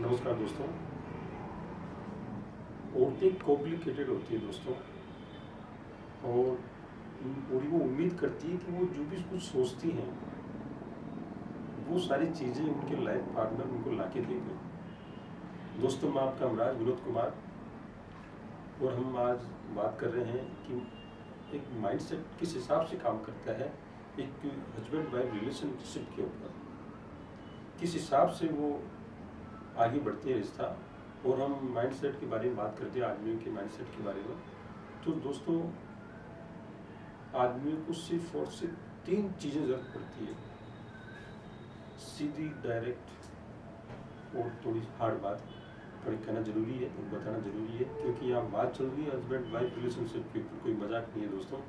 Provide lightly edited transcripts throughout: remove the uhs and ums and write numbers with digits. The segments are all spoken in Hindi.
नमस्कार दोस्तों। औरतें कॉम्प्लिकेटेड होती है दोस्तों, और वो उम्मीद करती है कि वो जो भी कुछ सोचती हैं वो सारी चीज़ें उनके लाइफ पार्टनर उनको लाके देंगे। दोस्तों, मैं आपका हमराज विनोद कुमार, और हम आज बात कर रहे हैं कि एक माइंडसेट किस हिसाब से काम करता है एक हस्बैंड वाइफ रिलेशनशिप के ऊपर, किस हिसाब से वो आगे बढ़ती है रिश्ता। और हम माइंडसेट के बारे में बात करते हैं, आदमियों के माइंडसेट के बारे में। तो दोस्तों, आदमियों को सिर्फ और सिर्फ 3 चीज़ें ज़रूरत पड़ती है। सीधी, डायरेक्ट और थोड़ी हार्ड बात थोड़ी कहना ज़रूरी है और बताना ज़रूरी है, क्योंकि यहाँ बात चल रही है हस्बैंड वाइफ रिलेशनशिप के ऊपर, कोई मजाक नहीं है दोस्तों।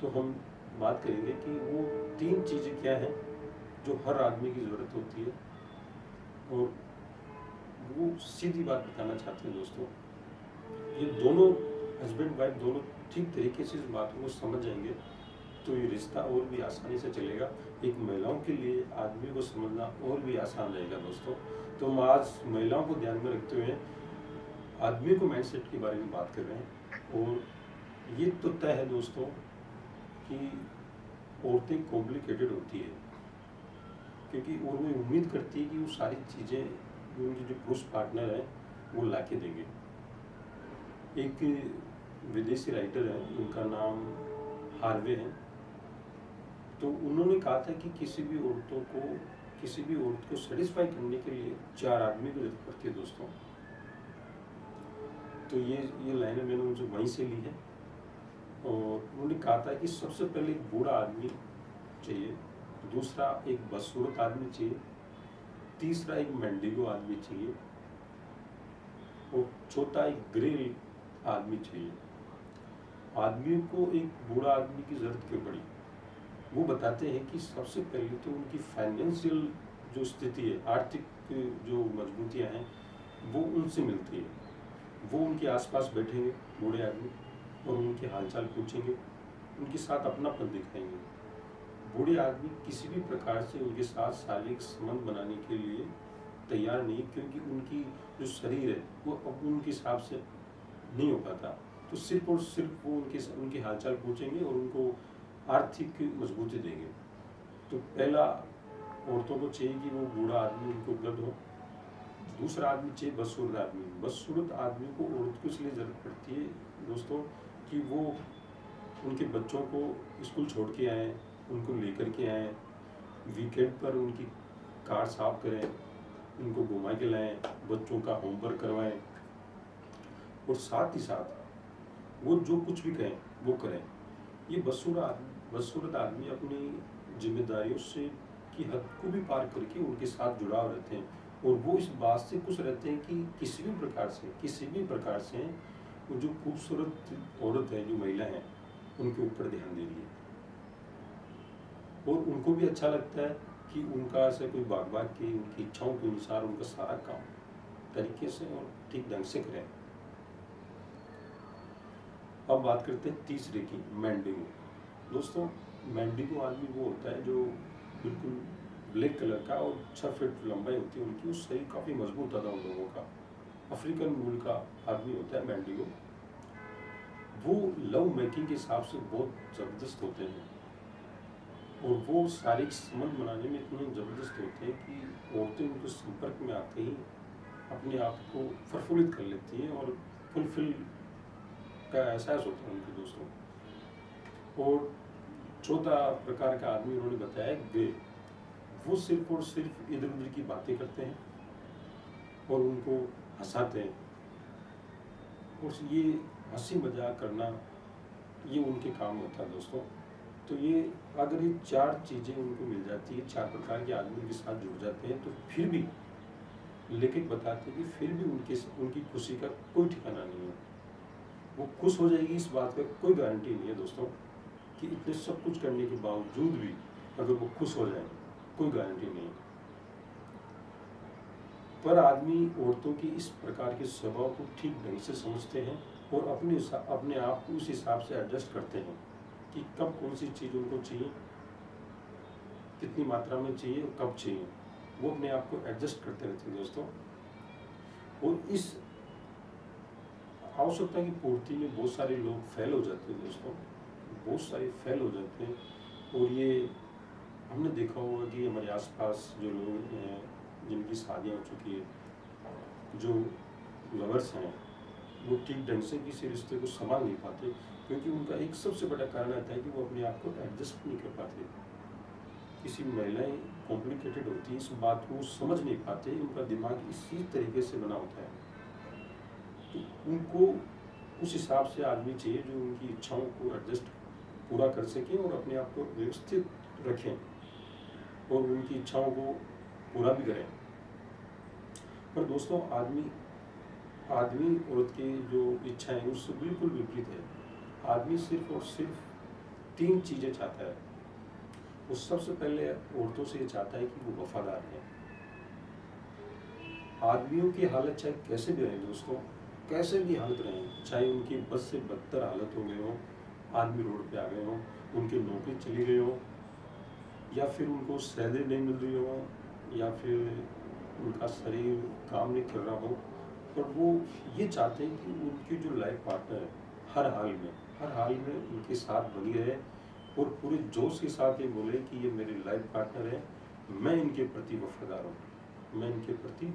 तो हम बात करेंगे कि वो 3 चीज़ें क्या हैं जो हर आदमी की ज़रूरत होती है, और वो सीधी बात बताना चाहते हैं दोस्तों। ये दोनों हस्बैंड वाइफ दोनों ठीक तरीके से इस बात को समझ जाएंगे तो ये रिश्ता और भी आसानी से चलेगा। एक महिलाओं के लिए आदमी को समझना और भी आसान रहेगा दोस्तों। तो हम आज महिलाओं को ध्यान में रखते हुए आदमी को माइंडसेट के बारे में बात कर रहे हैं। और ये तो तय है दोस्तों कि औरतें कॉम्प्लिकेटेड होती है, क्योंकि और वो उम्मीद करती है कि वो सारी चीज़ें उनके जो पुरुष पार्टनर हैं वो ला के देंगे। एक विदेशी राइटर है, उनका नाम हार्वे है। तो उन्होंने कहा था कि किसी भी औरत को सेटिस्फाई करने के लिए 4 आदमी की जरूरत पड़ती है दोस्तों। तो ये लाइनें मैंने उनसे वहीं से ली है। और उन्होंने कहा था कि सबसे पहले एक बूढ़ा आदमी चाहिए, दूसरा एक बदसूरत आदमी चाहिए, तीसरा एक मेंडिगो आदमी चाहिए, और चौथा एक ग्रे आदमी चाहिए। आदमियों को एक बूढ़ा आदमी की जरूरत क्यों पड़ी? वो बताते हैं कि सबसे पहले तो उनकी फाइनेंशियल जो स्थिति है, आर्थिक जो मजबूतियां हैं, वो उनसे मिलती है। वो उनके आसपास बैठेंगे बूढ़े आदमी और उनके हालचाल पूछेंगे, उनके साथ अपनापन दिखाएंगे। बूढ़े आदमी किसी भी प्रकार से उनके साथ शारीरिक संबंध बनाने के लिए तैयार नहीं, क्योंकि उनकी जो शरीर है वो अब उनके हिसाब से नहीं हो पाता। तो सिर्फ और सिर्फ वो उनके हालचाल पूछेंगे और उनको आर्थिक मजबूती देंगे। तो पहला, औरतों को चाहिए कि वो बूढ़ा आदमी उनको उपलब्ध हो। दूसरा आदमी चाहिए बदसूरत आदमी। बदसूरत आदमी को औरत को इसलिए ज़रूरत पड़ती है दोस्तों कि वो उनके बच्चों को स्कूल छोड़ के आएँ, उनको लेकर के आएँ, वीकेंड पर उनकी कार साफ करें, उनको घुमा के लाएँ, बच्चों का होमवर्क करवाएं, और साथ ही साथ वो जो कुछ भी कहें वो करें। ये बदसूरत आदमी अपनी जिम्मेदारियों से की हद को भी पार करके उनके साथ जुड़ाव रहते हैं, और वो इस बात से खुश रहते हैं कि किसी भी प्रकार से वो जो खूबसूरत औरत है, जो महिला है, उनके ऊपर ध्यान दे रही है। और उनको भी अच्छा लगता है कि उनका ऐसा कोई बाग के उनकी इच्छाओं के अनुसार उनका सारा काम तरीके से और ठीक ढंग से करें। अब बात करते हैं तीसरे की, मेंडिगो। दोस्तों, मेंडिगो आदमी वो होता है जो बिल्कुल ब्लैक कलर का और 6 फीट लंबाई होती है उनकी, उस शरीर काफ़ी मजबूत होता है उन लोगों का। अफ्रीकन मूल का आदमी होता है मेंडिगो। वो लव मेकिंग के हिसाब से बहुत ज़बरदस्त होते हैं, और वो शारीरिक संबंध बनाने में इतने ज़बरदस्त होते हैं कि औरतें उनके संपर्क में आते ही अपने आप को प्रफुल्लित कर लेती हैं और फुलफिल का एहसास होता है उनके दोस्तों। और चौथा प्रकार का आदमी उन्होंने बताया वे, वो सिर्फ और सिर्फ इधर उधर की बातें करते हैं और उनको हंसाते हैं, और ये हंसी मजाक करना ये उनके काम होता है दोस्तों। तो ये अगर ये 4 चीज़ें उनको मिल जाती है, 4 प्रकार के आदमी के साथ जुड़ जाते हैं, तो फिर भी लेखक बताते हैं कि फिर भी उनकी खुशी का कोई ठिकाना नहीं है। वो खुश हो जाएगी इस बात का कोई गारंटी नहीं है दोस्तों, कि इतने सब कुछ करने के बावजूद भी अगर वो खुश हो जाए, कोई गारंटी नहीं है। पर आदमी औरतों की इस प्रकार के स्वभाव को ठीक ढंग से समझते हैं और अपने आप को उस हिसाब से एडजस्ट करते हैं कि कब कौन सी चीज़ उनको चाहिए, कितनी मात्रा में चाहिए और कब चाहिए। वो अपने आप को एडजस्ट करते रहते हैं दोस्तों। और इस आवश्यकता की पूर्ति में बहुत सारे लोग फेल हो जाते हैं दोस्तों, बहुत सारे फेल हो जाते हैं। और ये हमने देखा होगा कि हमारे आसपास जो लोग हैं जिनकी शादियाँ हो चुकी है, जो लवर्स हैं, वो ठीक ढंग से किसी रिश्ते को संभाल नहीं पाते, क्योंकि उनका एक सबसे बड़ा कारण आता है कि वो अपने आप को एडजस्ट नहीं कर पाते। किसी महिलाएं कॉम्प्लिकेटेड होती है, इस बात को समझ नहीं पाते, उनका दिमाग इसी तरीके से बना होता है। तो उनको उस हिसाब से आदमी चाहिए जो उनकी इच्छाओं को एडजस्ट पूरा कर सकें और अपने आप को व्यवस्थित रखें और उनकी इच्छाओं को पूरा भी करें। पर दोस्तों आदमी औरत की जो इच्छा है उससे बिल्कुल विपरीत है। आदमी सिर्फ और सिर्फ 3 चीज़ें चाहता है। वो सबसे पहले औरतों से ये चाहता है कि वो वफादार हैं। आदमियों की हालत चाहे कैसे भी रहे दोस्तों, कैसे भी हालत रहे, चाहे उनकी बस से बदतर हालत हो गई हो, आदमी रोड पे आ गए हो, उनकी नौकरी चली गई हो, या फिर उनको सैलरी नहीं मिल रही हो, या फिर उनका शरीर काम नहीं कर रहा हो, पर वो ये चाहते हैं कि उनकी जो लाइफ पार्टनर है हर हाल में उनके साथ बनी रहे और पूरे जोश के साथ ये बोले कि ये मेरी लाइफ पार्टनर है, मैं इनके प्रति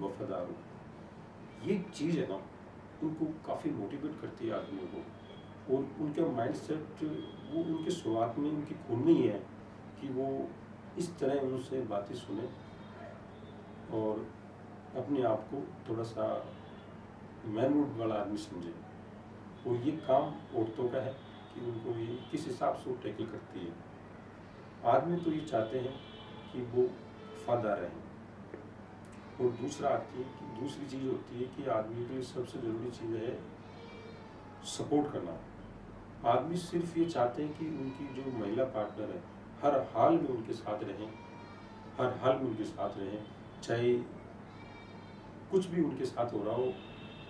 वफादार हूँ। ये चीज़ है ना, उनको काफ़ी मोटिवेट करती है आदमियों को। और उनका माइंडसेट वो उनके शुरुआत में उनकी खून में ही है कि वो इस तरह उनसे बातें सुने और अपने आप को थोड़ा सा मैनवुड वाला आदमी समझे। और ये काम औरतों का है कि उनको ये किस हिसाब से वो टैकल करती है। आदमी तो ये चाहते हैं कि वो वफादार रहें। और दूसरी चीज़ होती है कि आदमी के लिए सबसे ज़रूरी चीज़ है सपोर्ट करना। आदमी सिर्फ ये चाहते हैं कि उनकी जो महिला पार्टनर है हर हाल में उनके साथ रहें, चाहे कुछ भी उनके साथ हो रहा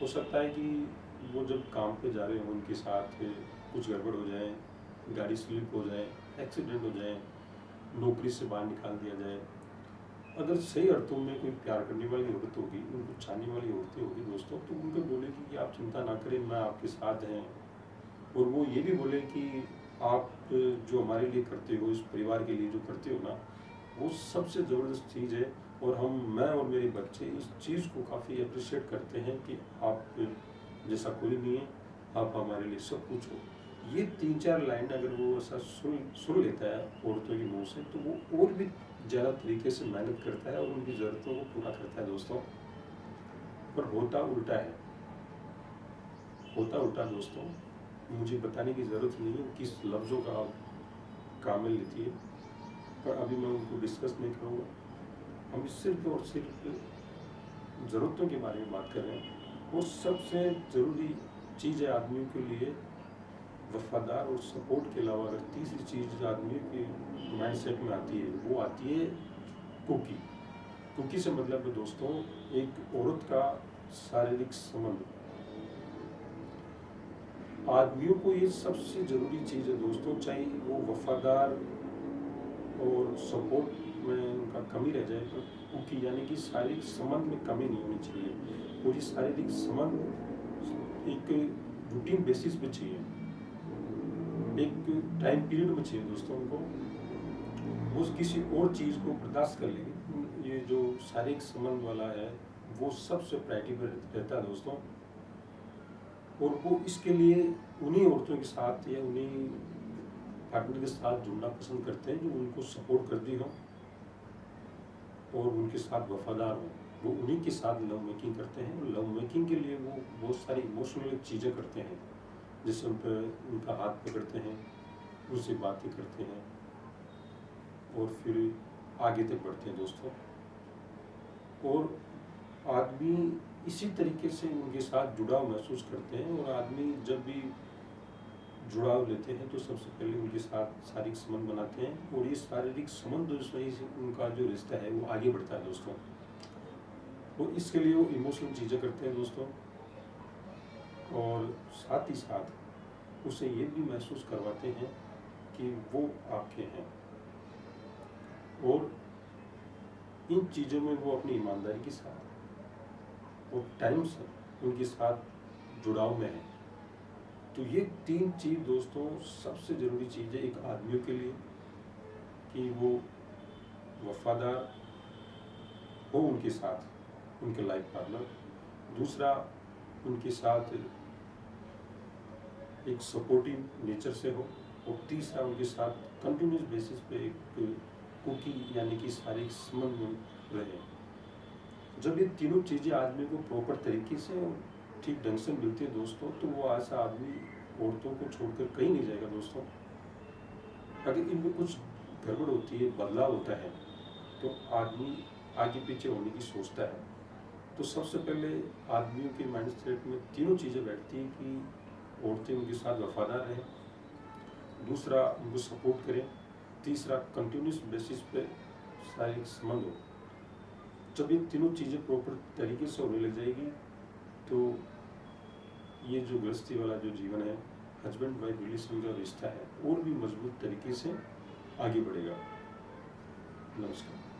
हो सकता है कि वो जब काम पे जा रहे हो उनके साथ कुछ गड़बड़ हो जाए, गाड़ी स्लिप हो जाए, एक्सीडेंट हो जाए, नौकरी से बाहर निकाल दिया जाए। अगर सही अर्थों में कोई प्यार करने वाली औरत होगी, उनको चाहने वाली औरतें होगी दोस्तों, तो उनको बोलेगी कि आप चिंता ना करें, मैं आपके साथ हैं। और वो ये भी बोले कि आप जो हमारे लिए करते हो, इस परिवार के लिए जो करते हो ना, वो सबसे ज़बरदस्त चीज़ है। और मैं और मेरे बच्चे इस चीज़ को काफ़ी अप्रिशिएट करते हैं कि आप जैसा कोई नहीं है, आप हमारे लिए सब कुछ हो। ये 3-4 लाइन अगर वो ऐसा सुन लेता है औरतों के मुँह से, तो वो और भी ज़्यादा तरीके से मेहनत करता है और उनकी ज़रूरतों को पूरा करता है दोस्तों। पर होता उल्टा दोस्तों। मुझे बताने की ज़रूरत नहीं है किस लफ्ज़ों का कामिल लेती है, पर अभी मैं उनको डिस्कस नहीं करूँगा। हम सिर्फ और सिर्फ ज़रूरतों के बारे में बात कर रहे हैं। और सबसे ज़रूरी चीज़ है आदमियों के लिए वफादार और सपोर्ट के अलावा अगर तीसरी चीज़ आदमियों के माइंडसेट में आती है, वो आती है कुकी से मतलब है दोस्तों एक औरत का शारीरिक संबंध। आदमियों को ये सबसे ज़रूरी चीज़ है दोस्तों, चाहे वो वफादार और सपोर्ट में उनका कमी रह जाए, तो कुकी यानी कि शारीरिक संबंध में कमी नहीं होनी चाहिए। और ये शारीरिक संबंध एक रूटीन बेसिस पे चाहिए, एक टाइम पीरियड में चाहिए दोस्तों। उनको वो किसी और चीज़ को बर्दाश्त कर लेंगे। ये जो शारीरिक संबंध वाला है वो सबसे प्रायोरिटी पर रहता है दोस्तों। और वो इसके लिए उन्हीं औरतों के साथ या उन्हीं पार्टनर के साथ जुड़ना पसंद करते हैं जो उनको सपोर्ट करती हो और उनके साथ वफादार हो। वो उन्हीं के साथ लव मेकिंग करते हैं और लव मेकिंग के लिए वो बहुत सारी इमोशनल चीज़ें करते हैं, जैसे उनका हाथ पकड़ते हैं, उनसे बातें करते हैं और फिर आगे तक बढ़ते हैं दोस्तों। और आदमी इसी तरीके से उनके साथ जुड़ाव महसूस करते हैं। और आदमी जब भी जुड़ाव लेते हैं तो सबसे पहले उनके साथ शारीरिक संबंध बनाते हैं और ये शारीरिक संबंध से उनका जो रिश्ता है वो आगे बढ़ता है दोस्तों। तो इसके लिए वो इमोशनल चीज़ें करते हैं दोस्तों। और साथ ही साथ उसे ये भी महसूस करवाते हैं कि वो आपके हैं। और इन चीज़ों में वो अपनी ईमानदारी के साथ और टाइम से उनके साथ जुड़ाव में है। तो ये 3 चीज़ दोस्तों सबसे ज़रूरी चीज़ है एक आदमियों के लिए, कि वो वफादार हो उनके साथ, उनके लाइफ पार्टनर। दूसरा, उनके साथ एक सपोर्टिव नेचर से हो। और तीसरा, उनके साथ कंटिन्यूस बेसिस पे एक कुकी यानी कि शारीरिक संबंध रहे। जब ये तीनों चीज़ें आदमी को प्रॉपर तरीके से और ठीक ढंग से मिलती है दोस्तों, तो वो ऐसा आदमी औरतों को छोड़कर कहीं नहीं जाएगा दोस्तों। अगर इनमें कुछ गड़बड़ होती है, बदलाव होता है, तो आदमी आगे पीछे होने की सोचता है। तो सबसे पहले आदमियों के माइंड सेट में तीनों चीज़ें बैठती हैं कि औरतें उनके साथ वफादार रहें, दूसरा उनको सपोर्ट करें, तीसरा कंटिन्यूस बेसिस पे शारीरिक संबंध हो। जब ये तीनों चीज़ें प्रॉपर तरीके से होने लग जाएगी, तो ये जो गृहस्थी वाला जो जीवन है, हस्बैंड वाइफ रिलेशन का रिश्ता है, और भी मजबूत तरीके से आगे बढ़ेगा। नमस्कार।